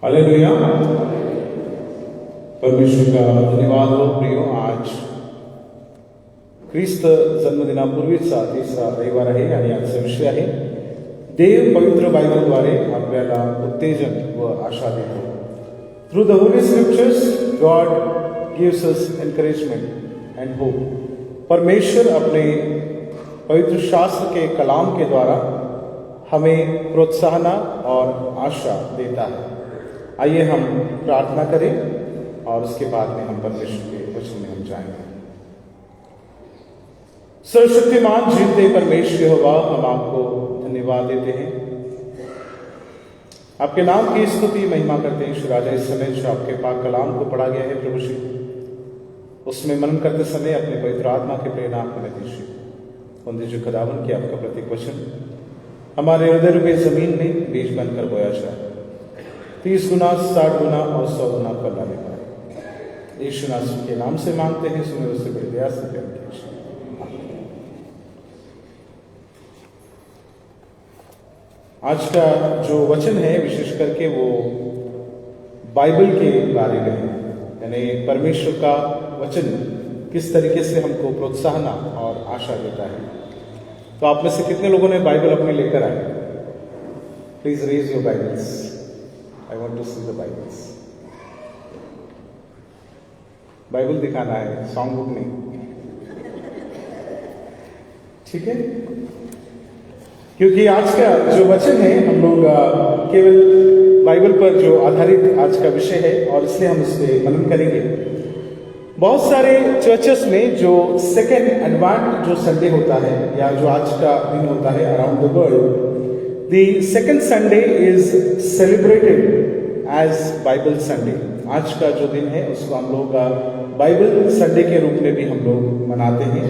Hallelujah. परमेश्वर का धन्यवाद हो प्रियो. आज ख्रिस्त जन्मदिनापूर्वीचा तिसरा रविवार आहे आणि आजचा विषय आहे देव पवित्र बायबलद्वारे आपल्याला उत्तेजन व आशा देतो. Through the Holi scriptures God gives us encouragement and hope. परमेश्वर अपने पवित्र शास्त्र के कलाम के द्वारा हमें प्रोत्साहन और आशा देता है. आइए हम प्रार्थना करें और उसके बाद में हम परमेश्वर के वचन में हम जाएंगे. सर्वशक्तिमान जीवते परमेश्वर यहोवा, हम आपको धन्यवाद देते हैं, आपके नाम की स्तुति महिमा करते हैं. श्री राजा, इस समय जो आपके पाक कलाम को पढ़ा गया है प्रभु श्री, उसमें मनन करते समय अपने पवित्र आत्मा के प्रेरणा हमें दीजिए. उन जो खुदावन की आपका प्रत्येक वचन हमारे हृदय रूपी जमीन में बीज बनकर बोया जाए, 30 गुना 60 गुना और 100 गुना फल लाने पाए. यीशु नासरी के नाम से मांगते हैं, सुने उससे बड़ी दया से प्रेम कीजिए. आज का जो वचन है विशेष करके वो बाइबल के बारे में है, यानी परमेश्वर का वचन किस तरीके से हमको प्रोत्साहन और आशा देता है. तो आप में से कितने लोगों ने बाइबल अपने लेकर आए? Please raise your Bibles. I want to see the Bibles. Bible दिखाना है, सॉन्ग बुक नहीं, ठीक है? क्योंकि आज का जो वचन है हम लोग केवल बाइबल पर जो आधारित आज का विषय है और इसलिए हम इस पे मनन करेंगे. बहुत सारे चर्चेस में जो सेकेंड एडवांट जो संडे होता है या जो आज का दिन होता है around the world, the second Sunday is celebrated as Bible Sunday. आज का जो दिन है उसको हम लोग बाइबल संडे के रूप में भी हम लोग मनाते हैं.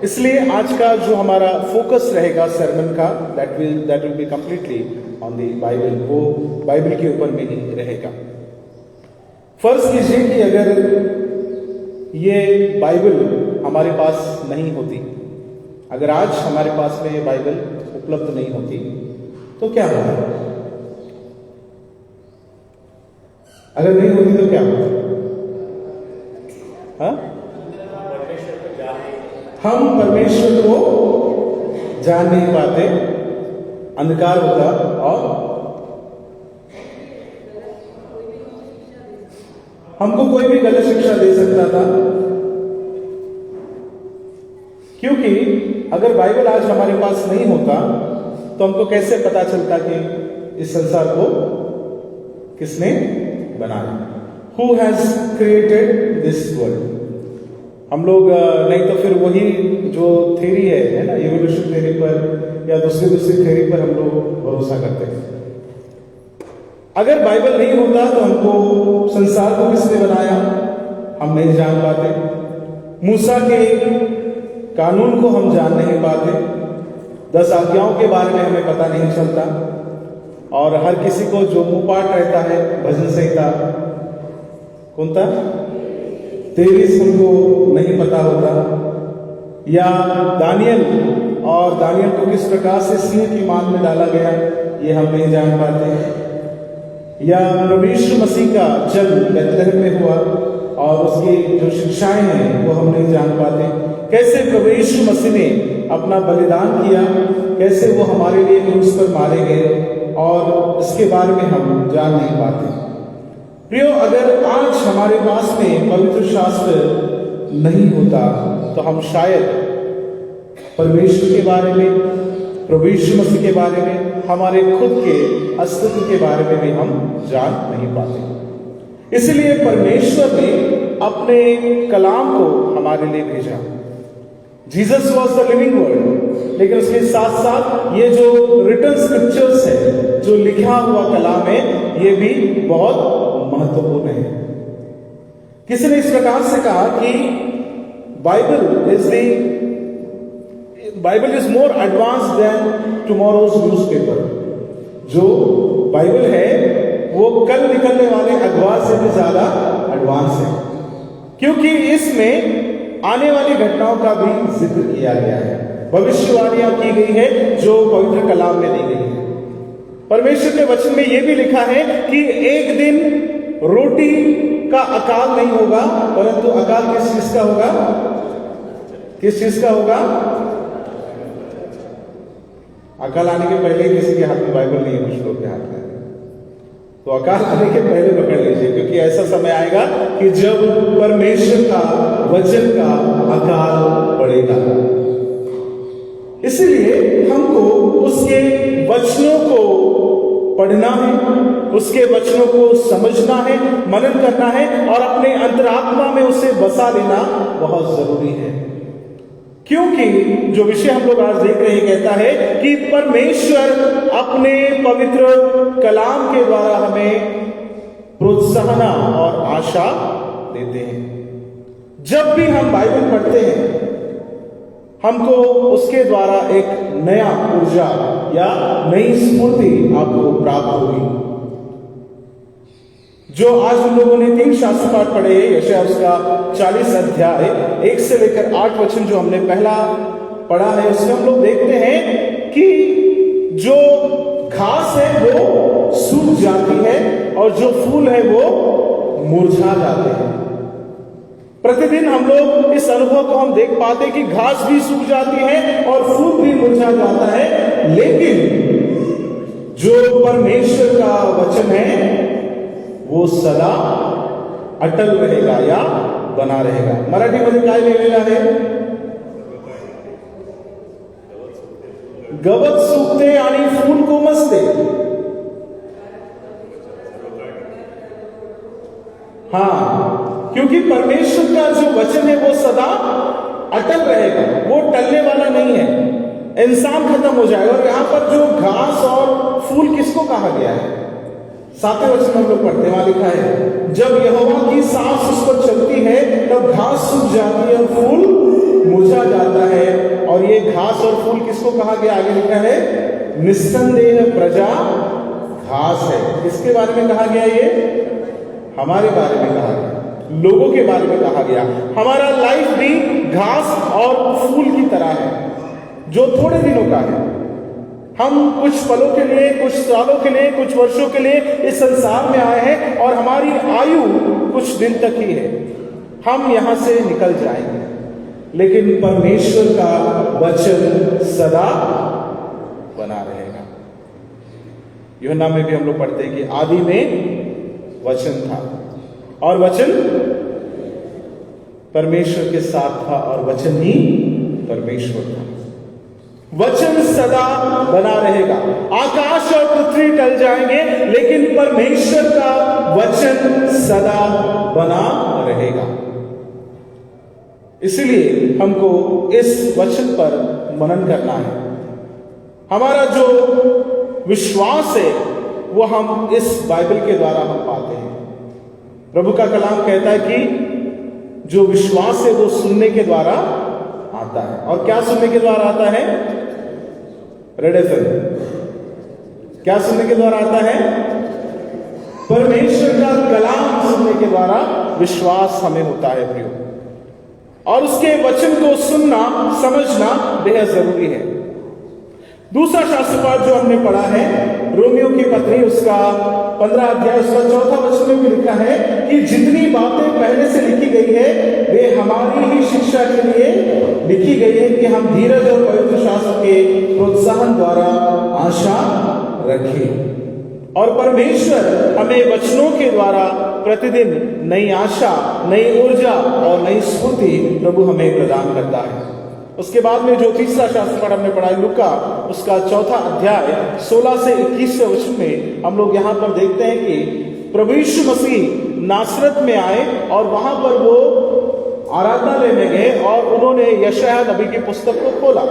इसलिए आज का जो हमारा फोकस रहेगा सरमन का, that will be completely on the Bible. वो बाइबल के ऊपर में ही रहेगा. फर्ज कीजिए कि अगर ये बाइबल हमारे पास नहीं होती, अगर आज हमारे पास में ये बाइबल उपलब्ध नहीं होती तो क्या होता? अगर नहीं होती तो क्या होता? हाँ? हम परमेश्वर को जान नहीं पाते, अंधकार होता और हमको कोई भी गलत शिक्षा दे सकता था. क्योंकि अगर बाइबल आज हमारे पास नहीं होता तो हमको कैसे पता चलता कि इस संसार को किसने बनाया? Who has created this world? हम लोग नहीं तो फिर वही जो थ्योरी है ना, इवोल्यूशन थ्योरी पर या दूसरी थ्योरी पर हम लोग भरोसा करते हैं. अगर बाइबल नहीं होता तो हमको संसार को किसने बनाया हम नहीं जान पाते. मूसा के कानून को हम जान नहीं पाते. 10 आज्ञाओं के बारे में हमें पता नहीं चलता. और हर किसी को जो मुंह पाठ रहता है भजन संहिता कौन था 23 हमको नहीं पता होता. या दानियल को किस प्रकार से सिंह की मान में डाला गया ये हम नहीं जान पाते. या प्रभु यीशु मसीह का जन्म बेथलेहम में हुआ और उसकी जो शिक्षाएं हैं वो हम नहीं जान पाते. कैसे प्रभु यीशु मसीह ने अपना बलिदान किया, कैसे वो हमारे लिए क्रूस पर मारे गए, और इसके बारे में हम जान नहीं पाते. प्रियो, अगर आज हमारे पास में पवित्र शास्त्र नहीं होता तो हम शायद परमेश्वर के बारे में, प्रभु यीशु मसीह के बारे में, हमारे खुद के अस्तित्व के बारे में भी हम जान नहीं पाते. इसलिए परमेश्वर ने अपने कलाम को हमारे लिए भेजा. Jesus was the living word, लेकिन उसके साथ साथ ये जो रिटन स्क्रिप्चर्स है, जो लिखा हुआ कलाम है, ये भी बहुत महत्वपूर्ण है. किसी ने इस प्रकार से कहा कि Bible is more advance than tomorrow's newspaper. जो बाइबल है वो कल निकलने वाले अखबार से भी ज्यादा एडवांस है, क्योंकि इसमें आने वाली घटनाओं का भी जिक्र किया गया है. भविष्यवाणियां की गई है जो पवित्र कलाम में दी गई है. परमेश्वर के वचन में यह भी लिखा है कि एक दिन रोटी का अकाल नहीं होगा, परंतु अकाल किस चीज का होगा? किस चीज का होगा? अकाल आने के पहले किसी के हाथ में बाइबल नहीं है, कुछ लोग के हाथ में, तो अकाल आने के पहले पकड़ लीजिए, क्योंकि ऐसा समय आएगा कि जब परमेश्वर का वचन का अकाल पड़ेगा। इसलिए हमको उसके वचनों को पढ़ना है, उसके वचनों को समझना है, मनन करना है और अपने अंतरात्मा में उसे बसा लेना बहुत जरूरी है। क्योंकि जो विषय हम लोग आज देख रहे हैं कहता है कि परमेश्वर अपने पवित्र कलाम के द्वारा हमें प्रोत्साहन और आशा देते हैं। जब भी हम बाइबल पढ़ते हैं हमको उसके द्वारा एक नया ऊर्जा या नई स्फूर्ति आपको प्राप्त होगी। जो आज हम लोगों ने 3 शास्त्र पाठ पढ़े हैं, यशायाह उसका 40 अध्याय 1 से लेकर 8 वचन जो हमने पहला पढ़ा है, उसमें हम लोग देखते हैं कि जो घास है वो सूख जाती है और जो फूल है वो मुरझा जाते हैं। प्रतिदिन हम लोग इस अनुभव को हम देख पाते हैं कि घास भी सूख जाती है और फूल भी मुरझा जाता है, लेकिन जो परमेश्वर का वचन है वो सदा अटल रहेगा या बना रहेगा। मराठीमध्ये काय लिहिलेलं आहे? गवत सुकते आणि फूल कोमसते। हाँ, क्योंकि परमेश्वर का जो वचन है वो सदा अटल रहेगा, वो टलने वाला नहीं है। इंसान खत्म हो जाएगा। और यहां पर जो घास और फूल किसको कहा गया है? 7वें वचन हम लोग पढ़ते, वहां लिखा है जब यहोवा की सांस उस पर चलती है तब घास सूख जाती है और फूल मुरझा जाता है। और ये घास और फूल किसको कहा गया? आगे लिखा है निस्संदेह प्रजा घास है। किसके बारे में कहा गया? ये हमारे बारे में कहा गया, लोगों के बारे में कहा गया। हमारा लाइफ भी घास और फूल की तरह है जो थोड़े दिनों का है। हम कुछ पलों के लिए, कुछ सालों के लिए, कुछ वर्षों के लिए इस संसार में आए हैं और हमारी आयु कुछ दिन तक ही है। हम यहां से निकल जाएंगे, लेकिन परमेश्वर का वचन सदा बना रहेगा। यूहन्ना में भी हम लोग पढ़ते हैं कि आदि में वचन था और वचन परमेश्वर के साथ था और वचन ही परमेश्वर था। वचन सदा बना रहेगा। आकाश और पृथ्वी टल जाएंगे, लेकिन परमेश्वर का वचन सदा बना रहेगा। इसलिए हमको इस वचन पर मनन करना है। हमारा जो विश्वास है वो हम इस बाइबल के द्वारा हम पाते हैं। प्रभु का कलाम कहता है कि जो विश्वास है वो सुनने के द्वारा आता है। और क्या सुनने के द्वारा आता है? Red FM. क्या सुनने के द्वारा आता है? परमेश्वर का कलाम सुनने के द्वारा विश्वास हमें होता है प्रियो। और उसके वचन को सुनना, समझना बेहद जरूरी है। दूसरा शास्त्र पाठ जो हमने पढ़ा है रोमियो की पत्री उसका 15 अध्याय उसका 4था वचन में भी लिखा है कि जितनी बातें पहले से लिखी गई है वे हमारी ही शिक्षा के लिए लिखी गई है कि हम धीरज और पवित्र शास्त्र के प्रोत्साहन द्वारा आशा रखें। और परमेश्वर हमें वचनों के द्वारा प्रतिदिन नई आशा, नई ऊर्जा और नई स्फूर्ति प्रभु हमें प्रदान करता है। उसके बाद में जो तीसरा शास्त्र पाठ हमने पढ़ा लूका उसका 4था अध्याय 16 से 21वें वचन में हम लोग यहाँ पर देखते हैं कि प्रभु यीशु मसीह नासरत में आए और वहां पर वो आराधनालय में गए और उन्होंने यशायाह नबी की पुस्तक को खोला।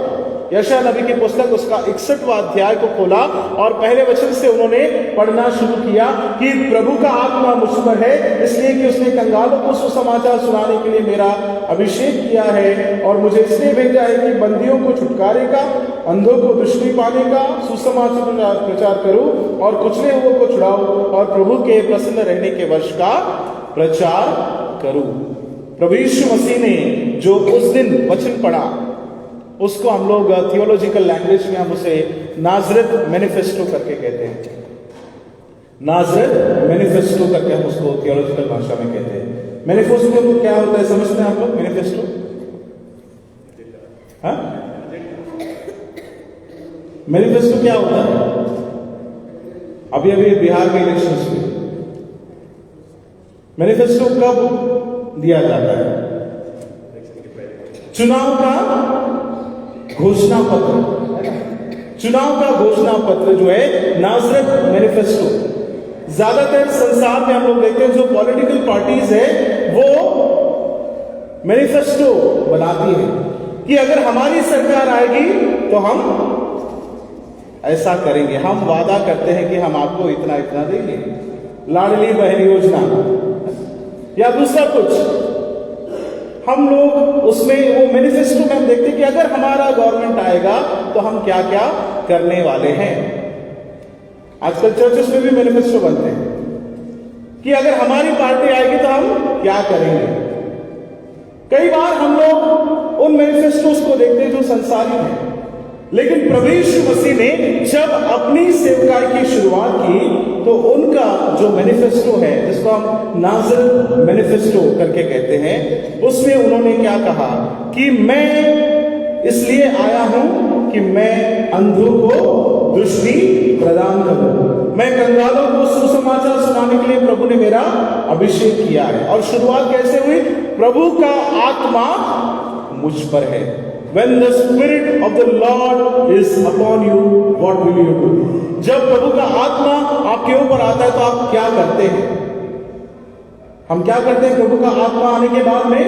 यशायाह नबी की पुस्तक उसका 61वां अध्याय को खोला और पहले वचन से उन्होंने पढ़ना शुरू किया कि प्रभु का आत्मा मुझ पर है, इसलिए कि उसने कंगालों को सुसमाचार सुनाने के लिए मेरा अभिषेक किया है और मुझे इसलिए भेजा है कि बंदियों को छुटकारे का, अंधों को दृष्टि पाने का सुसमाचार प्रचार करूं और कुचले हुओं को छुड़ाऊं और प्रभु के प्रसन्न रहने के वर्ष का प्रचार करूं। प्रभु यीशु मसीह ने जो उस दिन वचन पढ़ा उसको हम लोग थियोलॉजिकल लैंग्वेज में हम उसे नाजरेथ मैनिफेस्टो करके कहते हैं। नाजरेथ मैनिफेस्टो करके हम उसको थियोलॉजिकल भाषा में कहते हैं। मैनिफेस्टो को क्या होता है समझते हैं आप लोग? मैनिफेस्टो मैनिफेस्टो क्या होता है? अभी अभी बिहार में इलेक्शन हुए, मैनिफेस्टो कब दिया जाता है? चुनाव का घोषणा पत्र, चुनाव का घोषणा पत्र जो है नाजरेथ मैनिफेस्टो। ज्यादातर संसार में हम लोग देखते हैं जो पॉलिटिकल पार्टीज है वो मैनिफेस्टो बनाती है कि अगर हमारी सरकार आएगी तो हम ऐसा करेंगे, हम वादा करते हैं कि हम आपको इतना इतना देंगे, लाडली बहन योजना या दूसरा कुछ। हम लोग उसमें वो मैनिफेस्टो में हम देखते हैं कि अगर हमारा गवर्नमेंट आएगा तो हम क्या क्या करने वाले हैं। आजकल चर्चेस में भी मैनिफेस्टो बनते हैं कि अगर हमारी पार्टी आएगी तो हम क्या करेंगे। कई बार हम लोग उन मैनिफेस्टोस को देखते हैं जो संसारी हैं, लेकिन प्रभु यीशु मसीह ने जब अपनी सेवकाई की शुरुआत की तो उनका जो मैनिफेस्टो है जिसको हम नाजरेथ मैनिफेस्टो करके कहते हैं, उसमें उन्होंने क्या कहा कि मैं इसलिए आया हूं कि मैं अंधों को दृष्टि प्रदान करूं, मैं कंगालों को सुसमाचार सुनाने के लिए प्रभु ने मेरा अभिषेक किया है। और शुरुआत कैसे हुई? प्रभु का आत्मा मुझ पर है। When the Spirit of the Lord is upon you, what will you do? जब प्रभु का आत्मा आपके ऊपर आता है तो आप क्या करते हैं? हम क्या करते हैं प्रभु का आत्मा आने के बाद में?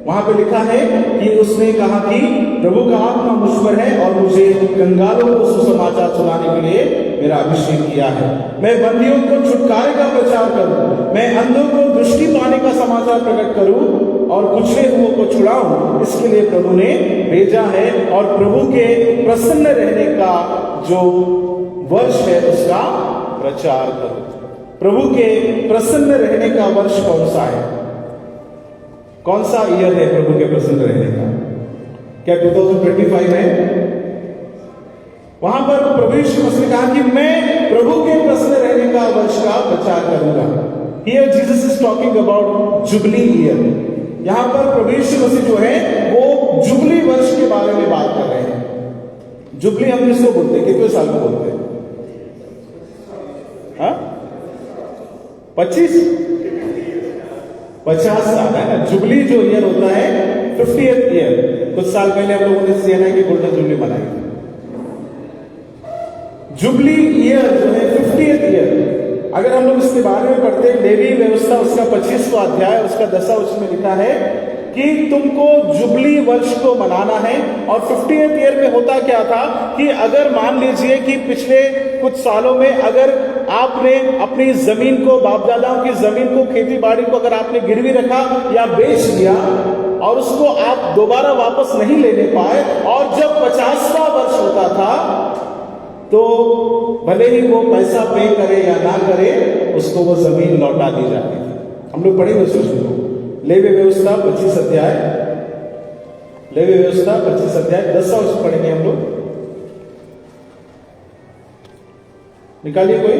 वहां पे लिखा है कि उसने कहा कि प्रभु का आत्मा मुझ पर है और मुझे कंगालों को सुसमाचार सुनाने के लिए मेरा अभिषेक किया है। मैं बंदियों को छुटकारे का प्रचार करूं, मैं अंधों को दृष्टि पाने का समाचार प्रकट करूं और कुचले हुओं को छुड़ाऊं। इसके लिए प्रभु ने भेजा है। और प्रभु के प्रसन्न रहने का जो वर्ष है उसका प्रचार करो। प्रभु के प्रसन्न रहने का वर्ष कौन सा है? कौन सा ईयर है प्रभु के प्रसन्न रहने का? क्या 2025 है? वहां पर प्रभु यीशु मसीह ने कहा कि मैं प्रभु के प्रसन्न रहने का वर्ष का प्रचार करूंगा। Here Jesus is talking about jubilee year. यहां पर प्रभु यीशु मसीह जो है वो जुबली वर्ष के बारे में बात कर रहे हैं। जुबली हम किसको बोलते हैं? कितने साल में बोलते हैं? 50 साल है ना। जुबली जो ईयर होता है 50th ईयर। कुछ साल पहले हम लोगों ने सीएनआई की गोल्डन जुबली मनाई। जुबली ईयर जो है 50th ईयर, अगर हम लोग इसके बारे में पढ़ते हैं, लेवी व्यवस्था उसका 25वां अध्याय उसका 10वां उसमें लिखा है कि तुमको जुबली वर्ष को मनाना है। और 50th ईयर में होता क्या था कि अगर मान लीजिए कि पिछले कुछ सालों में अगर आपने अपनी जमीन को, बाप दादाओं की जमीन को, खेती बाड़ी को अगर आपने गिरवी रखा या बेच दिया और उसको आप दोबारा वापस नहीं लेने पाए, और जब 50वां वर्ष होता था तो भले ही वो पैसा पे करे या ना करे, उसको वो जमीन लौटा दी जाती थी। हम लोग पढ़ेंगे उसको। लेवी व्यवस्था 25 अध्याय, लेवी व्यवस्था 25 अध्याय 10वां उसको पढ़ेंगे हम लोग। निकालिए कोई।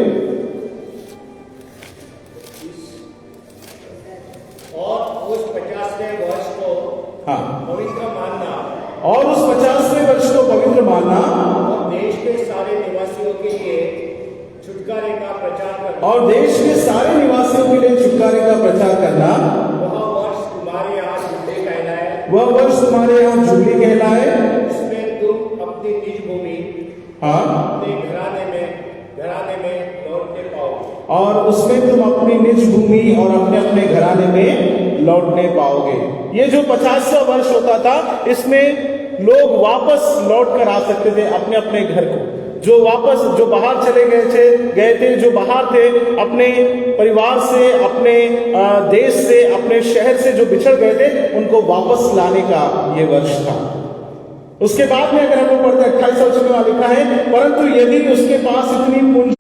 और उस 50वें वर्ष को पवित्र मानना, और उस 50वें वर्ष को पवित्र मानना, और देश के सारे निवासियों के लिए छुटकारे का प्रचार करना, और देश के सारे निवासियों के लिए छुटकारे का प्रचार करना। वह वर्ष तुम्हारे यहाँ जुबली कहलाए, वह वर्ष तुम्हारे यहाँ जुबली कहलाए। इसमें तुम अपनी निज भूमि अपने घराने में लौटने पाओगे, और उसमें तुम अपनी निज भूमि और अपने अपने घराने में लौटने पाओगे। ये जो 50वां वर्ष होता था, इसमें लोग वापस लौट कर आ सकते थे अपने अपने घर को। जो बाहर चले गए थे, जो बाहर थे अपने परिवार से, अपने देश से, अपने शहर से जो बिछड़ गए थे, उनको वापस लाने का ये वर्ष था। उसके बाद में अगर हम लोग पढ़ते 28 में लिखा है, परंतु यदि उसके पास इतनी पूंजी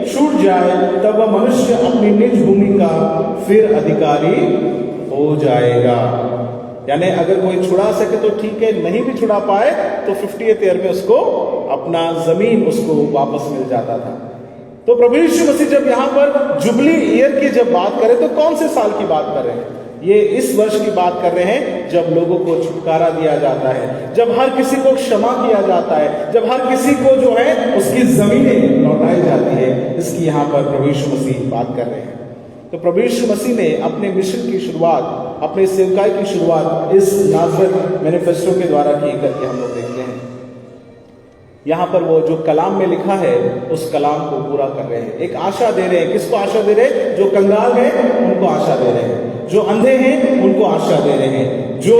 छूट जाए तब वह मनुष्य अपनी निज भूमि का फिर अधिकारी हो जाएगा। यानी अगर कोई छुड़ा सके तो ठीक है, नहीं भी छुड़ा पाए तो 50th ईयर में उसको अपना जमीन उसको वापस मिल जाता था। तो प्रभु यीशु मसीह जब यहाँ पर जुबली ईयर की जब बात करें तो कौन से साल की बात कर रहे हैं? ये इस वर्ष की बात कर रहे हैं जब लोगों को छुटकारा दिया जाता है, जब हर किसी को क्षमा किया जाता है, जब हर किसी को जो है उसकी जमीनें लौटाई जाती है। इसकी यहाँ पर प्रभु यीशु मसीह बात कर रहे हैं। तो प्रभु यीशु मसीह ने अपने मिशन की शुरुआत, अपने सेवकाई की शुरुआत इस नाज़रेथ मैनिफेस्टो के द्वारा की करके हम लोग देखते हैं। यहाँ पर वो जो कलाम में लिखा है उस कलाम को पूरा कर रहे हैं, एक आशा दे रहे हैं। किसको आशा दे रहे हैं? जो कंगाल हैं उनको आशा दे रहे हैं, जो अंधे हैं उनको आशा दे रहे हैं, जो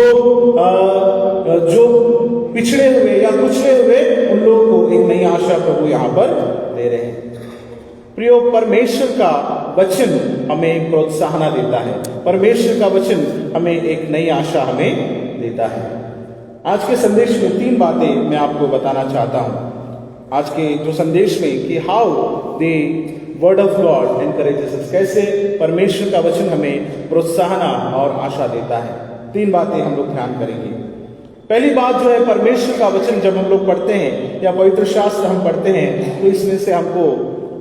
पिछड़े हुए या कुचले हुए उन लोगों को एक नई आशा प्रभु यहाँ पर दे रहे हैं। प्रियो, परमेश्वर का वचन हमें एक प्रोत्साहन देता है, परमेश्वर का वचन हमें एक नई आशा हमें देता है। आज के संदेश में 3 बातें मैं आपको बताना चाहता हूं। आज के जो संदेश में कि how the word of God encourages us, कैसे परमेश्वर का वचन हमें प्रोत्साहन और आशा देता है। 3 बातें हम लोग ध्यान करेंगे। पहली बात जो है, परमेश्वर का वचन जब हम लोग पढ़ते हैं या पवित्र शास्त्र हम पढ़ते हैं तो इसमें से हमको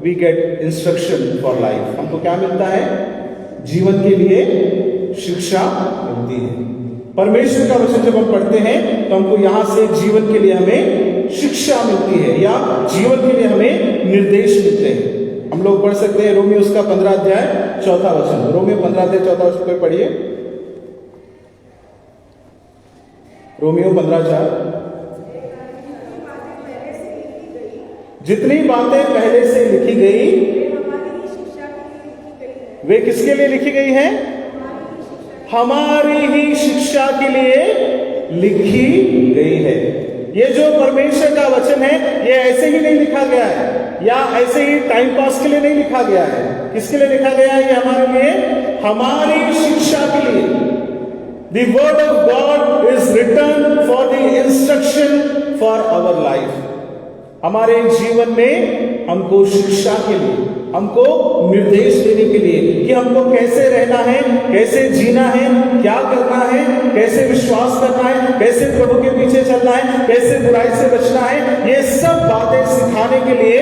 we get instruction for life. हमको क्या मिलता है? जीवन के लिए शिक्षा मिलती है। परमेश्वर का वचन जब हम पढ़ते हैं तो हमको यहां से जीवन के लिए हमें शिक्षा मिलती है या जीवन के लिए हमें निर्देश मिलते हैं। हम लोग पढ़ सकते हैं रोमियो उसका 15 अध्याय 4 वचन। रोमियो 15 अध्याय 4 वचन को पढ़िए। रोमियो 15:4। जितनी बातें पहले से लिखी गई वे किसके लिए लिखी गई हैं? हमारी ही शिक्षा के लिए लिखी गई है। ये जो परमेश्वर का वचन है ये ऐसे ही नहीं लिखा गया है या ऐसे ही टाइम पास के लिए नहीं लिखा गया है। किसके लिए लिखा गया है? ये हमारे लिए, हमारी शिक्षा के लिए। The word of God is written for the instruction for our life. हमारे जीवन में हमको शिक्षा के लिए, हमको निर्देश देने के लिए कि हमको कैसे रहना है, कैसे जीना है, क्या करना है, कैसे विश्वास करना है, कैसे प्रभु के पीछे चलना है, कैसे बुराई से बचना है, ये सब बातें सिखाने के लिए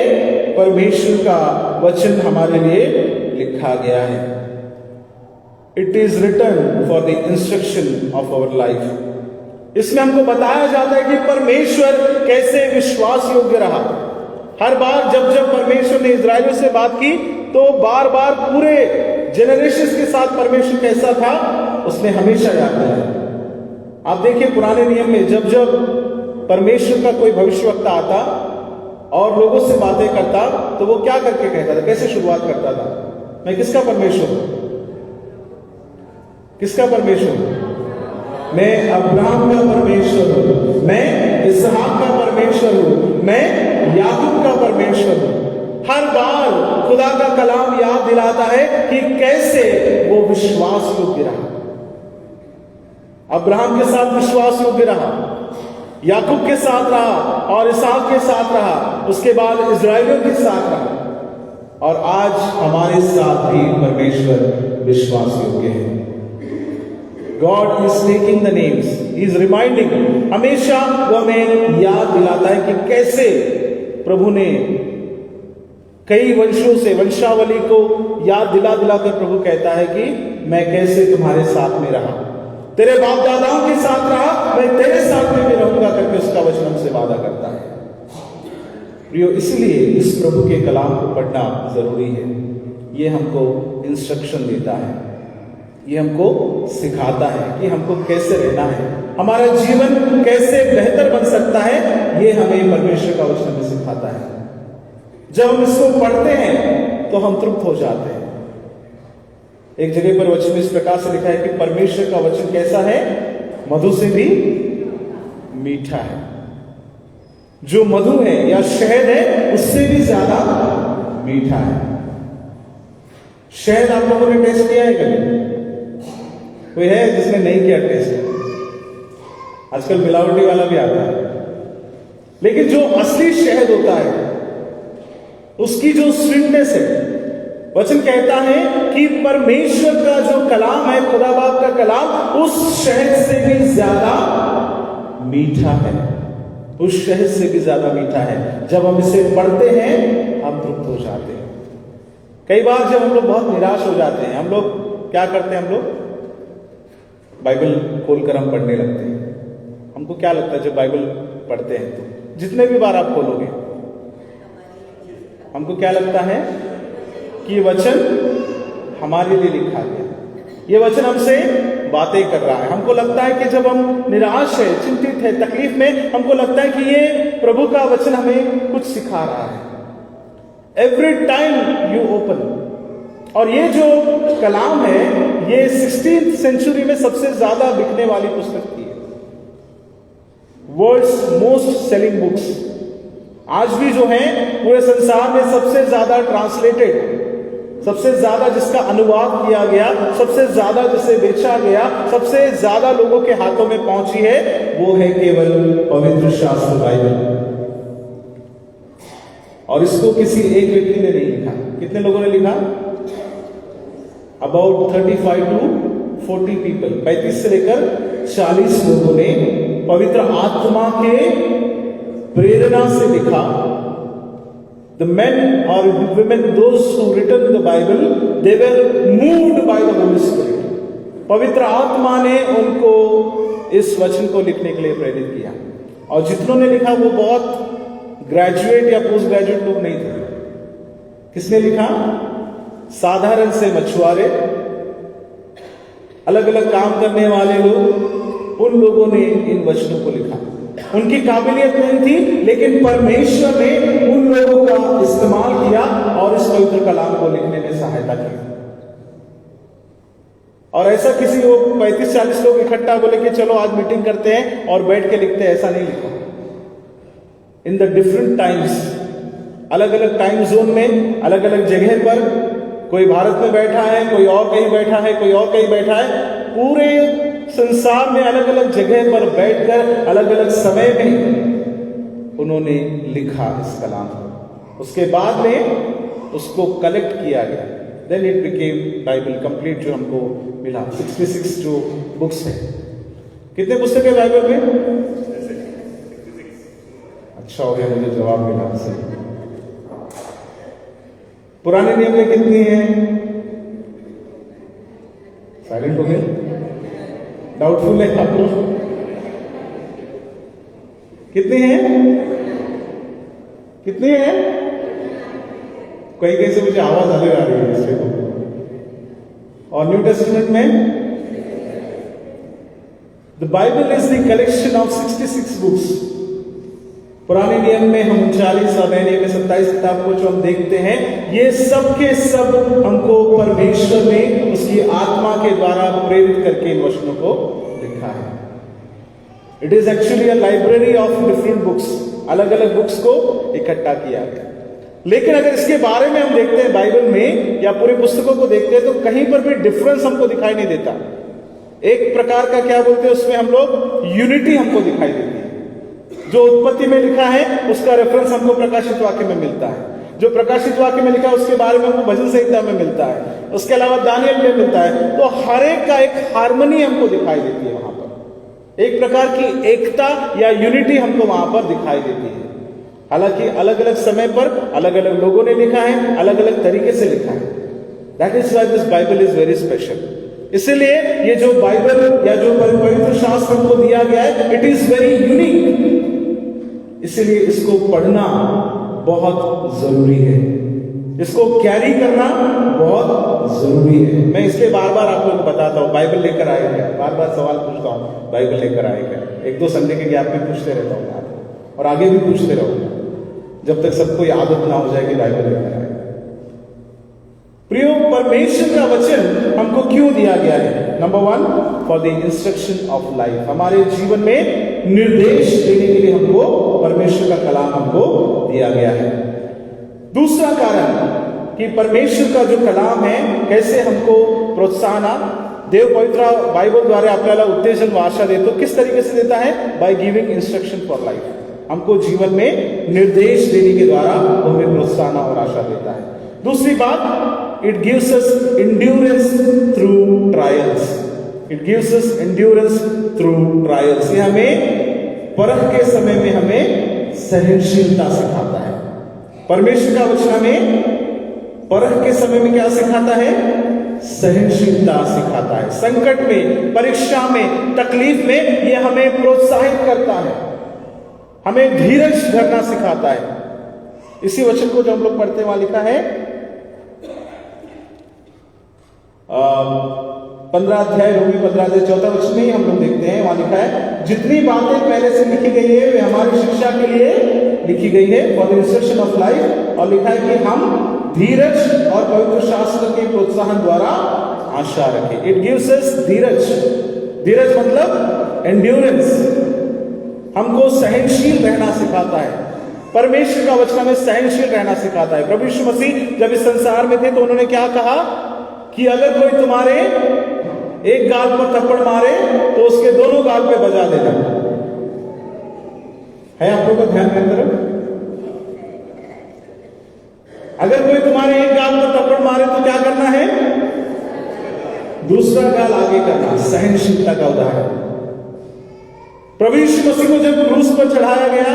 परमेश्वर का वचन हमारे लिए लिखा गया है। It is written for the instruction of our life. इसमें हमको बताया जाता है कि परमेश्वर कैसे विश्वास योग्य रहा। हर बार जब जब परमेश्वर ने इजराइलियों से बात की तो बार बार पूरे जेनरेशन के साथ परमेश्वर कैसा था उसने हमेशा याद किया। आप देखिए पुराने नियम में जब जब परमेश्वर का कोई भविष्यवक्ता आता और लोगों से बातें करता तो वो क्या करके कहता था, कैसे शुरुआत करता था? मैं किसका परमेश्वर हूं? किसका परमेश्वर हूं? मैं अब्राहम का परमेश्वर हूं, मैं इसहाक का परमेश्वर हूं, मैं याकूब का परमेश्वर हूं। हर बार खुदा का कलाम याद दिलाता है कि कैसे वो विश्वास योग्य रहा। अब्राहम के साथ विश्वास योग्य रहा, याकूब के साथ रहा और इसहाक के साथ रहा, उसके बाद इजराइलियों के साथ रहा और आज हमारे साथ भी परमेश्वर विश्वास योग्य है। God is taking the names, He is reminding, हमेशा वो हमें याद दिलाता है कि कैसे प्रभु ने कई वंशों से वंशावली को याद दिला दिलाकर प्रभु कहता है कि मैं कैसे तुम्हारे साथ में रहा, तेरे बाप दादाओं के साथ रहा, मैं तेरे साथ में भी रहूंगा करके उसका वचन हमसे वादा करता है। प्रियो, इसलिए इस प्रभु के कलाम को पढ़ना जरूरी है। ये हमको इंस्ट्रक्शन देता है, ये हमको सिखाता है कि हमको कैसे रहना है, हमारा जीवन कैसे बेहतर बन सकता है, ये हमें परमेश्वर का वचन में सिखाता है। जब हम इसको पढ़ते हैं तो हम तृप्त हो जाते हैं। एक जगह पर वचन इस प्रकार से लिखा है कि परमेश्वर का वचन कैसा है? मधु से भी मीठा है। जो मधु है या शहद है उससे भी ज्यादा मीठा है। शहद आप लोगों ने टेस्ट किया है कभी? कोई है जिसने नहीं किया टेस्ट? आजकल मिलावटी वाला भी आता है, लेकिन जो असली शहद होता है उसकी जो स्वीटनेस है वचन कहता है कि परमेश्वर का जो कलाम है, खुदा बाप का कलाम, उस शहद से भी ज्यादा मीठा है, उस शहद से भी ज्यादा मीठा है। जब हम इसे पढ़ते हैं हम तृप्त हो जाते हैं। कई बार जब हम लोग बहुत निराश हो जाते हैं, हम लोग क्या करते हैं, हम लोग बाइबल खोलकर हम पढ़ने लगते हैं। हमको क्या लगता है जब बाइबल पढ़ते हैं तो जितने भी बार आप खोलोगे, हमको क्या लगता है कि ये वचन हमारे लिए लिखा गया, ये वचन हमसे बातें कर रहा है। हमको लगता है कि जब हम निराश है, चिंतित है, तकलीफ में, हमको लगता है कि ये प्रभु का वचन हमें कुछ सिखा रहा है। एवरी टाइम यू ओपन, और ये जो कलाम है ये 16th सेंचुरी में सबसे ज्यादा बिकने वाली पुस्तक थी, वर्ल्ड्स मोस्ट सेलिंग बुक्स। आज भी जो है पूरे संसार में सबसे ज्यादा ट्रांसलेटेड, सबसे ज्यादा जिसका अनुवाद किया गया, सबसे ज्यादा जिसे बेचा गया, सबसे ज्यादा लोगों के हाथों में पहुंची है, वो है केवल पवित्र शास्त्र बाइबल। और इसको किसी एक व्यक्ति ने नहीं लिखा। कितने लोगों ने लिखा? अबाउट 35 to 40 पीपल, 35 से लेकर 40 लोगों ने पवित्र आत्मा के प्रेरणा से लिखा। The men or women, those who written the Bible, they were moved by the Holy Spirit. पवित्र आत्मा ने उनको इस वचन को लिखने के लिए प्रेरित किया। और जितनों ने लिखा वो बहुत ग्रेजुएट या पोस्ट ग्रेजुएट लोग नहीं थे। किसने लिखा? साधारण से मछुआरे, अलग अलग काम करने वाले लोग, उन लोगों ने इन वचनों को लिखा। उनकी काबिलियत नहीं थी, लेकिन परमेश्वर ने उन लोगों का इस्तेमाल किया और इस पवित्र कलाम को लिखने में सहायता की। और ऐसा किसी वो 35-40 लोग इकट्ठा बोले कि चलो आज मीटिंग करते हैं और बैठ के लिखते हैं, ऐसा नहीं लिखा। इन द डिफरेंट टाइम्स, अलग अलग टाइम जोन में, अलग अलग जगह पर, कोई भारत में बैठा है, कोई और कहीं बैठा है, कोई और कहीं बैठा है, पूरे संसार में अलग अलग जगह पर बैठकर अलग अलग समय में उन्होंने लिखा इस कलाम को। उसके बाद में उसको कलेक्ट किया गया, then it became Bible complete, जो हमको मिला। 66 जो बुक्स है। कितने पुस्तक है बाइबल में? अच्छा हो गया मुझे जवाब मिला सही। पुराने नियम में कितनी है? साइलेंट हो गए, डाउटफुल है आप लोग। कितनी है? कितनी है? कहीं कहीं से मुझे आवाज अलग आ रही है इससे। और न्यू टेस्टामेंट में the Bible is the collection of 66 books. पुराने नियम में हम 39 और नए नियम में 27 किताब को जो हम देखते हैं, ये सब के सब हमको परमेश्वर ने उसकी आत्मा के द्वारा प्रेरित करके इन वचनों को लिखा है। It is actually a library of different books, अलग अलग बुक्स को इकट्ठा किया गया। लेकिन अगर इसके बारे में हम देखते हैं बाइबल में या पूरी पुस्तकों को देखते हैं, तो कहीं पर भी डिफरेंस हमको दिखाई नहीं देता। एक प्रकार का क्या बोलते हैं उसमें हम लोग, यूनिटी हमको दिखाई देती है। जो उत्पत्ति में लिखा है उसका रेफरेंस हमको प्रकाशित वाक्य में मिलता है, जो प्रकाशित वाक्य में लिखा है उसके बारे में हमको भजन संहिता में मिलता है, उसके अलावा दानियल में मिलता है। तो हर एक का एक हार्मनी हमको दिखाई देती है वहां पर, एक प्रकार की एकता या यूनिटी हमको वहां पर दिखाई देती है। हालांकि अलग अलग समय पर अलग अलग लोगों ने लिखा है, अलग अलग तरीके से लिखा है। That is why this Bible is very special. इसलिए ये जो बाइबल या जो पवित्र शास्त्र हमको दिया गया है, इट इज वेरी यूनिक। इसलिए इसको पढ़ना बहुत जरूरी है, इसको कैरी करना बहुत जरूरी है। मैं इसलिए बार बार आप लोगों को बताता हूँ, बाइबल लेकर आए क्या, बार बार सवाल पूछता हूँ, बाइबल लेकर आए क्या। 1-2 संडे के गैप में पूछते रहता हूँ आप, और आगे भी पूछते रहूंगा जब तक सबको आदत ना हो जाए कि बाइबल लेकर आए। प्रियो, परमेश्वर का वचन हमको क्यों दिया गया है? Number 1, for the instruction of life. हमारे जीवन में निर्देश देने के लिए हमको परमेश्वर का कलाम हमको दिया गया है। दूसरा कारण कि परमेश्वर का जो कलाम है कैसे हमको प्रोत्साहन, देव पवित्र बाइबल द्वारा आपल्याला उत्तेजन व आशा देतो। किस तरीके से देता है? By giving instruction for life. हमको जीवन में निर्देश देने के द्वारा हमें प्रोत्साहन और आशा देता है। दूसरी बात, it gives us endurance through trials. It gives us endurance through trials. ये हमें परख के समय में हमें सहनशीलता सिखाता है। परमेश्वर का वचन हमें परख के समय में क्या सिखाता है? सहनशीलता सिखाता है। संकट में, परीक्षा में, तकलीफ में यह हमें प्रोत्साहित करता है, हमें धीरज धरना सिखाता है। इसी वचन को जो हम लोग पढ़ते वहां लिखा है 15 अध्याय रोमी 15 अध्याय 14 वचन में ही हम लोग देखते हैं, वहां लिखा है जितनी बातें पहले से लिखी गई है वे हमारी शिक्षा के लिए लिखी गई है, for the instruction of life. और लिखा है कि हम धीरज और पवित्र शास्त्र के प्रोत्साहन द्वारा आशा रखें। इट गिव्स अस धीरज। धीरज मतलब एंड्योरेंस, हमको सहनशील रहना सिखाता है। परमेश्वर का वचन हमें सहनशील रहना सिखाता है। प्रभु यीशु मसीह जब इस संसार में थे तो उन्होंने क्या कहा कि अगर कोई तुम्हारे एक गाल पर थप्पड़ मारे तो उसके दोनों गाल पे बजा देना है। आप लोगों का ध्यान दें तरफ, अगर कोई तुम्हारे एक गाल पर थप्पड़ मारे तो क्या करना है? दूसरा गाल आगे करना। सहनशीलता का उदाहरण। प्रभु यीशु मसीह को जब क्रूस पर चढ़ाया गया,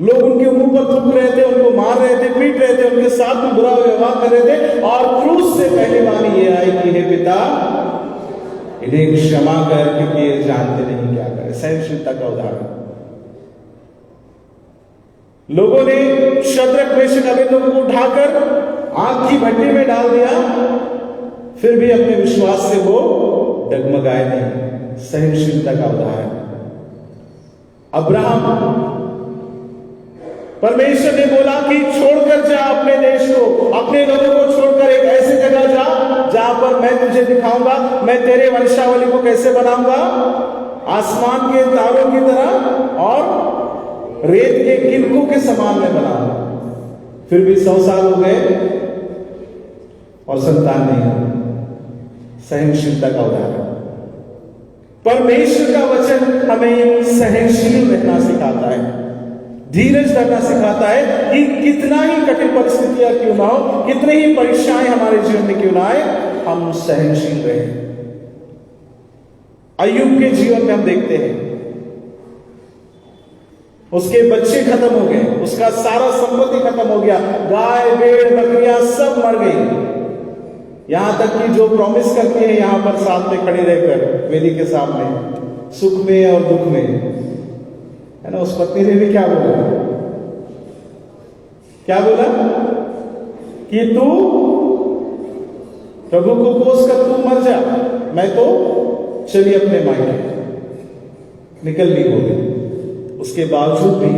लोग उनके मुंह पर थूक रहे थे, उनको मार रहे थे, पीट रहे थे, उनके साथ में बुरा व्यवहार कर रहे थे, और क्रूस से पहली वाणी ये आई कि हे पिता इन्हें क्षमा कर, क्योंकि ये जानते नहीं क्या करे। सहनशीलता का उदाहरण। लोगों ने शद्रक, मेशक, अबेदनगो को उठाकर आग की भट्टी में डाल दिया, फिर भी अपने विश्वास से वो डगमगाए नहीं। सहनशीलता का उदाहरण। अब्राहम, परमेश्वर ने बोला कि छोड़कर जा अपने देश को, अपने लोगों को छोड़कर एक ऐसी जगह जा जहां पर मैं तुझे दिखाऊंगा, मैं तेरे वंशावली को कैसे बनाऊंगा, आसमान के तारों की तरह और रेत के किनकों के समान में बनाऊंगा। फिर भी 100 साल हो गए और संतान नहीं हुई। सहनशीलता का उदाहरण। परमेश्वर का वचन हमें सहनशील रहना सिखाता है, धीरज धरना सिखाता है कि कितना ही कठिन परिस्थितियां क्यों ना हो, कितनी ही परीक्षाएं हमारे जीवन में क्यों ना आए, हम सहनशील रहें। अय्यूब के जीवन में हम देखते हैं, उसके बच्चे खत्म हो गए, उसका सारा संपत्ति खत्म हो गया, गाय, भेड़, बकरियां सब मर गई। यहां तक कि जो प्रॉमिस करते हैं यहां पर साथ में खड़े रहकर वेदी के सामने, सुख में और दुख में, है ना, उस पत्नी ने भी क्या बोला? क्या बोला कि तू प्रभु को कोस कर तू मर जा, मैं तो चली अपने मायके, निकल ली हो गई। उसके बावजूद भी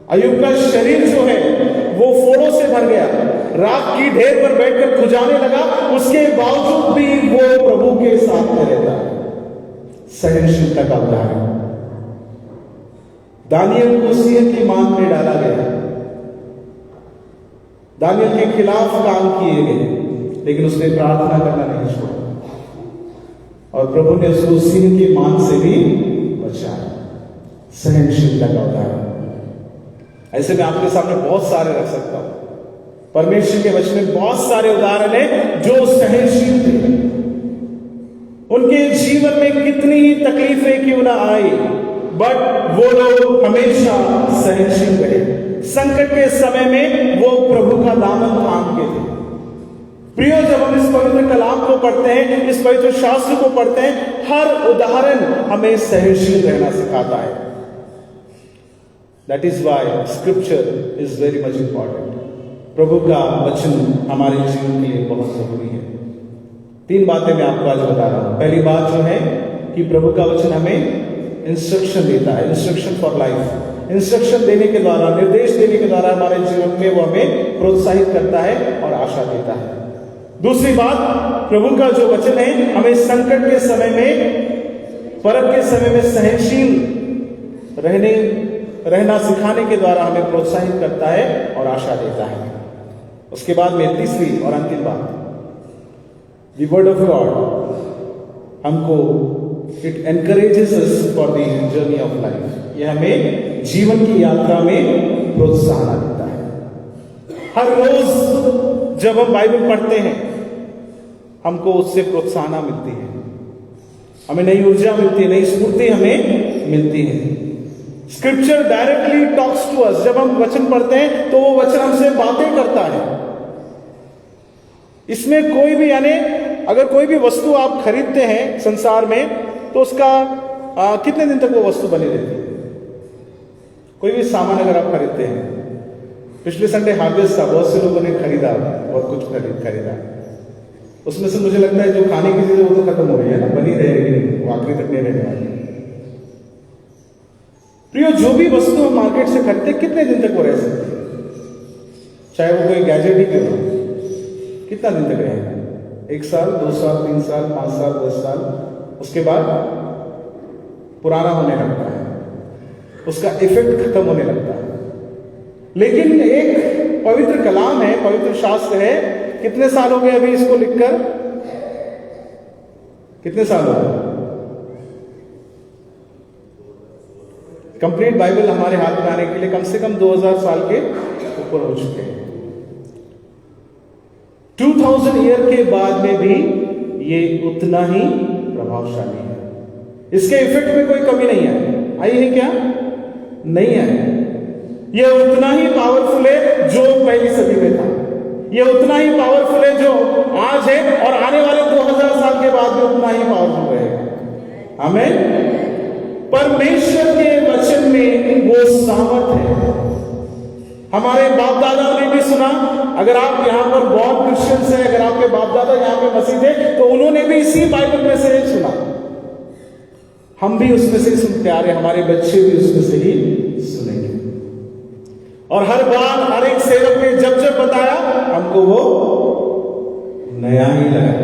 अय्यूब का शरीर जो है वो फोड़ों से भर गया, राख की ढेर पर बैठकर खुजाने लगा, उसके बावजूद भी वो प्रभु के साथ में रहता। सहनशीलता का उदाहरण। दानियल को सिंह की मान में डाला गया, दानियल के खिलाफ काम किए गए, लेकिन उसने प्रार्थना करना नहीं छोड़ा और प्रभु ने उसको सिंह की मान से भी बचाया। सहनशीलता का उदाहरण। ऐसे मैं आपके सामने बहुत सारे रख सकता हूं। परमेश्वर के वचन में बहुत सारे उदाहरण हैं जो सहनशील थे। उनके जीवन में कितनी ही तकलीफें क्यों ना आई, बट वो लोग हमेशा सहनशील रहे। संकट के समय में वो प्रभु का दामन थाम के थे। प्रियो, जब हम इस पवित्र कलाम को पढ़ते हैं, इस पवित्र शास्त्र को पढ़ते हैं, हर उदाहरण हमें सहनशील रहना सिखाता है। That is why scripture is very much important. प्रभु का वचन हमारे जीवन के लिए बहुत जरूरी है। 3 बातें मैं आपको आज बता रहा हूं। पहली बात जो है कि प्रभु का वचन हमें इंस्ट्रक्शन देता है, इंस्ट्रक्शन फॉर लाइफ। इंस्ट्रक्शन देने के द्वारा, निर्देश देने के द्वारा हमारे जीवन में वो हमें प्रोत्साहित करता है और आशा देता है। दूसरी बात, प्रभु का जो वचन है हमें संकट के समय में, परख के समय में सहनशील रहना सिखाने के द्वारा हमें प्रोत्साहित करता है और आशा देता है। उसके बाद में तीसरी और अंतिम बात, द वर्ड ऑफ गॉड हमको it encourages us for the journey of life. यह हमें जीवन की यात्रा में प्रोत्साहन देता है। हर रोज जब हम बाइबल पढ़ते हैं हमको उससे प्रोत्साहन मिलती है, हमें नई ऊर्जा मिलती है, नई स्फूर्ति हमें मिलती है। Scripture directly talks to us. जब हम वचन पढ़ते हैं तो वो वचन हमसे बातें करता है। इसमें कोई भी, यानी अगर कोई भी वस्तु आप खरीदते हैं संसार में तो उसका कितने दिन तक वो वस्तु बनी रहती है? कोई भी सामान अगर आप खरीदते हैं, पिछले संडे हार्वेस्ट था, बहुत से लोगों ने खरीदा, बहुत कुछ खरीदा, उसमें से मुझे लगता है जो खाने की चीजें वो तो खत्म हो गई है ना, बनी रहेगी, वो आखिरी तक नहीं रहने वाली। प्रियो, जो भी वस्तु हम मार्केट से खरीदते कितने दिन तक वो रह सकती है? चाहे वो कोई गैजेट ही क्यों हो, कितना दिन तक रहेगा? 1 साल, 2 साल, 3 साल, 5 साल, 10 साल, उसके बाद पुराना होने लगता है, उसका इफेक्ट खत्म होने लगता है। लेकिन एक पवित्र कलाम है, पवित्र शास्त्र है, कितने साल हो गए अभी इसको लिखकर? कितने साल हो गए? कंप्लीट बाइबल हमारे हाथ में आने के लिए कम से कम 2000 साल के ऊपर हो चुके हैं। 2000 ईयर के बाद में भी ये उतना ही प्रभावशाली है। इसके इफेक्ट में कोई कमी नहीं आई है क्या? नहीं है। ये उतना ही पावरफुल है जो पहली सदी में था, ये उतना ही पावरफुल है जो आज है, और आने वाले 2000 साल के बाद भी उतना ही पावरफुल रहेगा। आमीन। परमेश्वर के वचन में वो सामर्थ है। हमारे बाप दादा ने भी सुना, अगर आप यहाँ पर बहुत क्रिश्चियंस हैं, अगर आपके बाप दादा यहाँ पे मसीह थे तो उन्होंने भी इसी बाइबल में से सुना। हम भी उसमें से सुनते आ रहे, हमारे बच्चे भी उसमें से ही सुनेंगे। और हर बार हर एक सेवक ने जब जब बताया हमको वो नया ही लगा,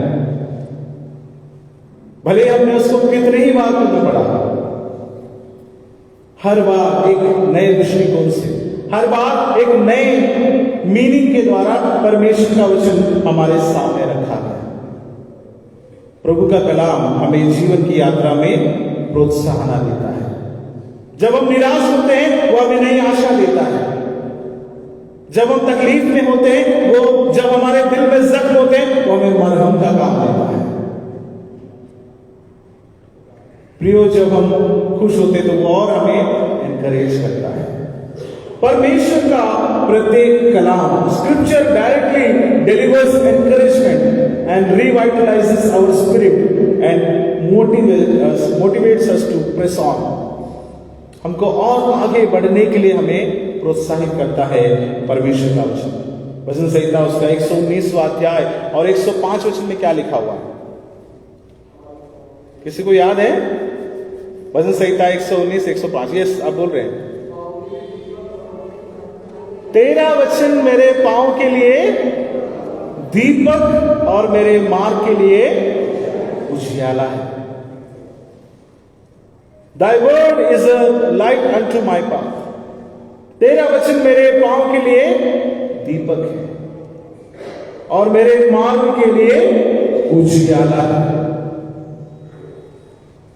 भले हमने उसको कितने ही बार में पढ़ा, हर बार एक नए दृष्टिकोण से, हर बार एक नए मीनिंग के द्वारा परमेश्वर का वचन हमारे सामने रखा गया। प्रभु का कलाम हमें जीवन की यात्रा में प्रोत्साहन देता है। जब हम निराश होते हैं वो हमें नई आशा देता है। जब हम तकलीफ में होते हैं, वो जब हमारे दिल में जख्म होते हैं वो हमें मरहम का काम देता है। प्रियो, जब हम खुश होते हैं तो वो और हमें एनकरेज करता है। परमेश्वर का प्रत्येक कलाम, scripture directly delivers encouragement and revitalises our spirit and motivates us to press on. हमको और आगे बढ़ने के लिए हमें प्रोत्साहित करता है परमेश्वर का वचन। भजन संहिता उसका 119वां अध्याय और 105 वचन में क्या लिखा हुआ है? किसी को याद है? भजन संहिता 119, 105। यस, आप बोल रहे हैं। तेरा वचन मेरे पांव के लिए दीपक और मेरे मार्ग के लिए उजियाला है। Thy word is a light unto my path. तेरा वचन मेरे पांव के लिए दीपक है और मेरे मार्ग के लिए उजियाला है।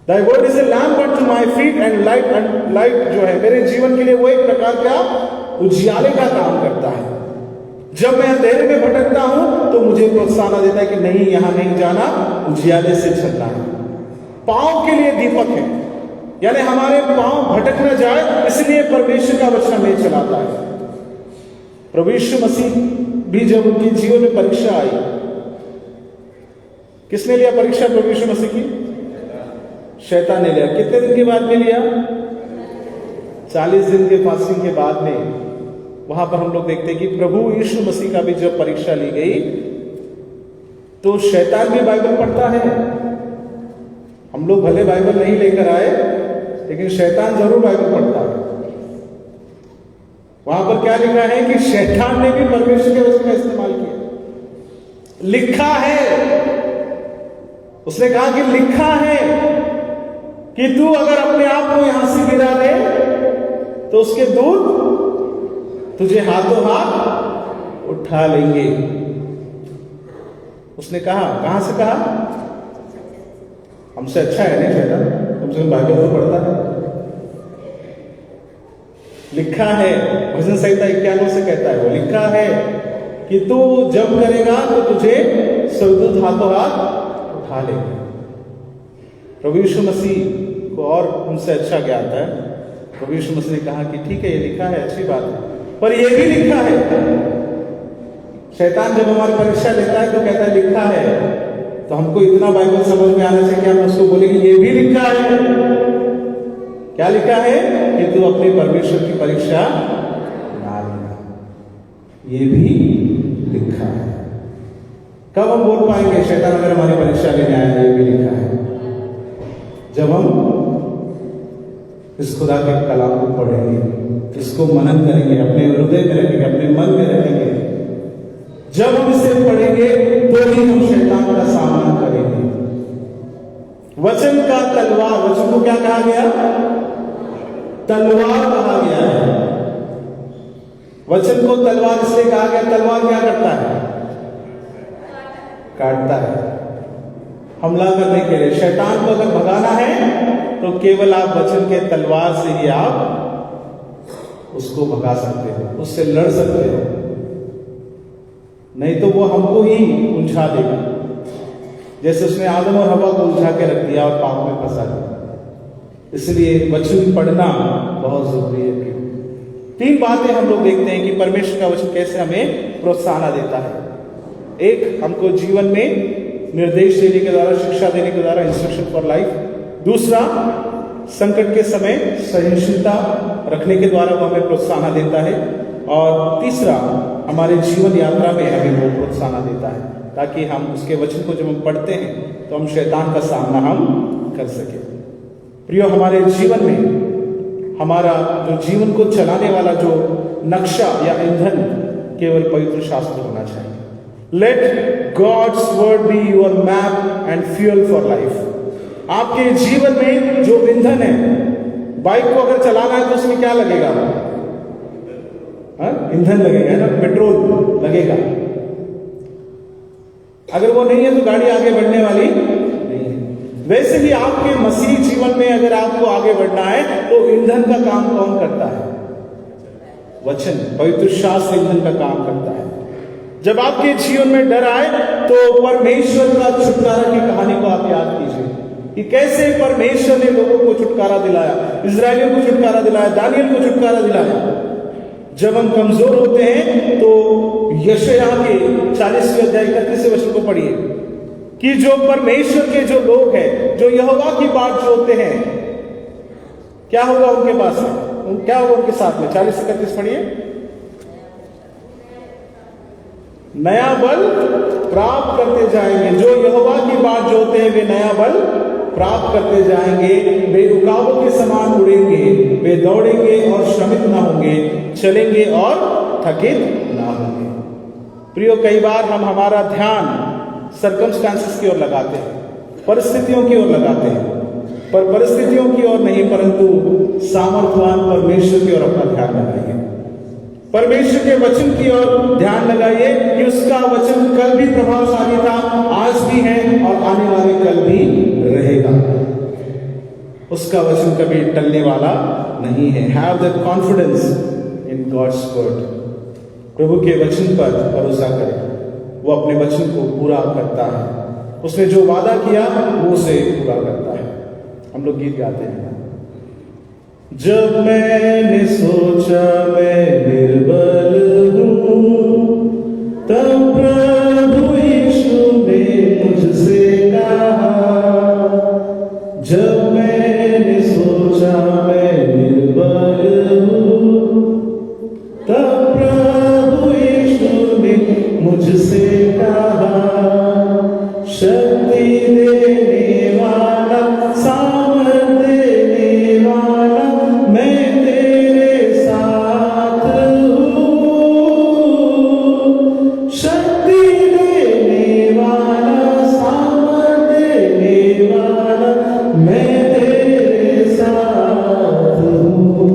Thy word is a lamp unto my feet and light जो है मेरे जीवन के लिए वो एक प्रकार का उजियाले का काम करता है। जब मैं अंधेरे में भटकता हूं तो मुझे प्रोत्साहन देता है कि नहीं, यहां नहीं जाना, उजियाले से चलना है। पांव के लिए दीपक है, यानी हमारे पांव भटक न जाए, इसलिए परमेश्वर का वचन हमें चलाता है। प्रभु यीशु मसीह भी जब उनके जीवन में परीक्षा आई, किसने लिया परीक्षा प्रभु यीशु मसीह की? शैतान ने लिया। कितने दिन के बाद में लिया? 40 दिन के फास्टिंग के बाद में। वहां पर हम लोग देखते हैं कि प्रभु यीशु मसीह का भी जब परीक्षा ली गई तो शैतान भी बाइबल पढ़ता है। हम लोग भले बाइबल नहीं लेकर आए, लेकिन शैतान जरूर बाइबल पढ़ता है। वहां पर क्या लिखा है कि शैतान ने भी परमेश्वर के वचन का इस्तेमाल किया। लिखा है, उसने कहा कि लिखा है कि तू अगर अपने आप को यहां से गिरा दे तो उसके दूत तुझे हाथों हाथ उठा लेंगे। उसने कहा, कहां से कहा? हमसे अच्छा है नहीं शैतान, कम से कम बाइबल तो पढ़ता है। लिखा है, भजन संहिता 91 से कहता है, वो लिखा है कि तू जब करेगा तो तुझे स्वर्गदूत हाथों हाथ उठा लेंगे। प्रभु यीशु मसीह को और उनसे अच्छा ज्ञात है। प्रभु यीशु मसीह ने कहा कि ठीक है, ये लिखा है, अच्छी बात है, पर ये भी लिखा है। शैतान जब हमारी परीक्षा लेता है तो कहता है लिखा है, तो हमको इतना बाइबल समझ में आना चाहिए कि हम उसको बोले कि ये भी लिखा है। क्या लिखा है? कि तू अपने परमेश्वर की परीक्षा ना लेना, ये भी लिखा है। कब हम बोल पाएंगे शैतान अगर हमारी परीक्षा लेने आया ये भी लिखा है? जब हम इस खुदा के कलाम को पढ़ेंगे, इसको मनन करेंगे, अपने हृदय में रखेंगे, अपने मन में रखेंगे। जब हम इसे पढ़ेंगे तो ही हम शैतान का सामना करेंगे। वचन का तलवार, वचन को क्या कहा गया? तलवार कहा गया है। वचन को तलवार इसलिए कहा गया, तलवार क्या करता है? काटता है, हमला करने के लिए। शैतान को अगर भगाना है तो केवल आप वचन के तलवार से ही आप उसको भगा सकते हो, उससे लड़ सकते हो, नहीं तो वो हमको ही उलझा देगा, जैसे उसने आदम और हवा को उलझा के रख दिया और पाप में फंसा दिया। इसलिए वचन पढ़ना बहुत जरूरी है। तीन बातें हम लोग देखते हैं कि परमेश्वर का वचन कैसे हमें प्रोत्साहन देता है। एक, हमको जीवन में निर्देश देने के द्वारा, शिक्षा देने के द्वारा, इंस्ट्रक्शन फॉर लाइफ। दूसरा, संकट के समय सहिष्णुता रखने के द्वारा वो हमें प्रोत्साहन देता है। और तीसरा, हमारे जीवन यात्रा में हमें वो प्रोत्साहन देता है ताकि हम उसके वचन को जब हम पढ़ते हैं तो हम शैतान का सामना हम कर सके। प्रियो, हमारे जीवन में हमारा जो जीवन को चलाने वाला जो नक्शा या ईंधन केवल पवित्र शास्त्र होना चाहिए। Let God's word be your map and fuel for life. आपके जीवन में जो ईंधन है, बाइक को अगर चलाना है तो उसमें क्या लगेगा? ईंधन लगेगा ना, पेट्रोल लगेगा। अगर वो नहीं है तो गाड़ी आगे बढ़ने वाली नहीं है। वैसे ही आपके मसीह जीवन में अगर आपको आगे बढ़ना है तो ईंधन का काम कौन करता है? वचन, पवित्र शास्त्र ईंधन का काम करता है। जब आपके जीवन में डर आए तो परमेश्वर का छुटकारा की कहानी को आप याद कीजिए कि कैसे परमेश्वर ने लोगों को छुटकारा दिलाया, इजरायलियों को छुटकारा दिलाया, दानियल को छुटकारा दिलाया। जब हम कमजोर होते हैं तो यशायाह के 40वें अध्याय 31वें वचन को पढ़िए कि जो परमेश्वर के जो लोग हैं, जो यहोवा की बाट जोते हैं, क्या होगा उनके पास? क्या होगा उनके साथ में? 40-31 पढ़िए। नया बल प्राप्त करते जाएंगे। जो यहोवा की बाट जोते हैं वे नया बल प्राप्त करते जाएंगे। वे उकाबों के समान उड़ेंगे, वे दौड़ेंगे और श्रमित ना होंगे, चलेंगे और थकित ना होंगे। प्रियो, कई बार हम हमारा ध्यान सर्कमस्टांसेस की ओर लगाते हैं, परिस्थितियों की ओर लगाते हैं, पर परिस्थितियों की ओर नहीं परंतु सामर्थ्यवान परमेश्वर की ओर अपना ध्यान लगाइए। परमेश्वर के वचन की ओर ध्यान लगाइए कि उसका वचन कल भी प्रभावशाली था, आज भी है और आने वाले कल भी रहेगा। उसका वचन कभी टलने वाला नहीं है। Have that confidence in God's word. प्रभु के वचन पर भरोसा करें, वो अपने वचन को पूरा करता है। उसने जो वादा किया वो उसे पूरा करता है। हम लोग गीत गाते हैं। जब मैंने सोचा मैं निर्बल हूँ, तब प्रभु यीशु ने मुझसे कहा। जब मैंने सोचा मैं निर्बल हूँ, तब प्रभु यीशु ने मुझसे कहा। शक्ति देने वाला, सामर्थ देने वाला, मैं तेरे साथ हूँ। शक्ति देने वाला, सामर्थ देने वाला, मैं तेरे साथ हूँ।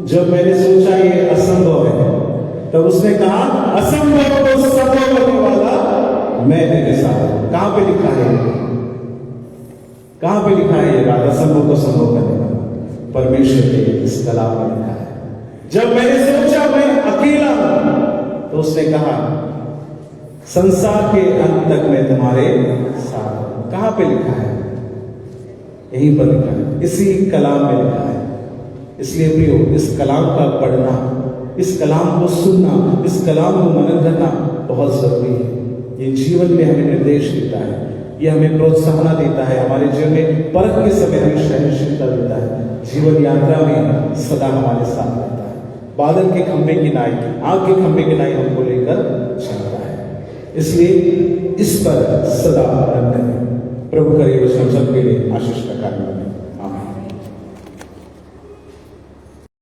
जब मैंने सोचा ये असंभव है, तब उसने कहा असंभव को संभव करने वाला मैं तेरे साथ हूं। कहां पे लिखा है? कहां पे लिखा है ये बात? असंभव को संभव करने वाला परमेश्वर के इस कलाम में लिखा है। जब मैंने सोचा मैं अकेला हूं, तो उसने कहा, संसार के अंत तक मैं तुम्हारे साथ हूं। कहां पे लिखा है? यहीं पर लिखा है, इसी कलाम में लिखा है। इसलिए प्रियो, इस कलाम का पढ़ना, इस कलाम को सुनना, इस कलाम को मनन करना बहुत जरूरी है। ये जीवन में हमें निर्देश देता है, ये हमें प्रोत्साहन देता है, हमारे जीवन में परख के समय हमें सहनशीलता देता है, जीवन यात्रा में सदा हमारे साथ रहता है। बादल के खंभे की नाई, आग के खंभे की नाई हमको लेकर चलता है। इसलिए इस पर सदा रन करें। प्रभु करे हम सबके लिए आशीष का कारण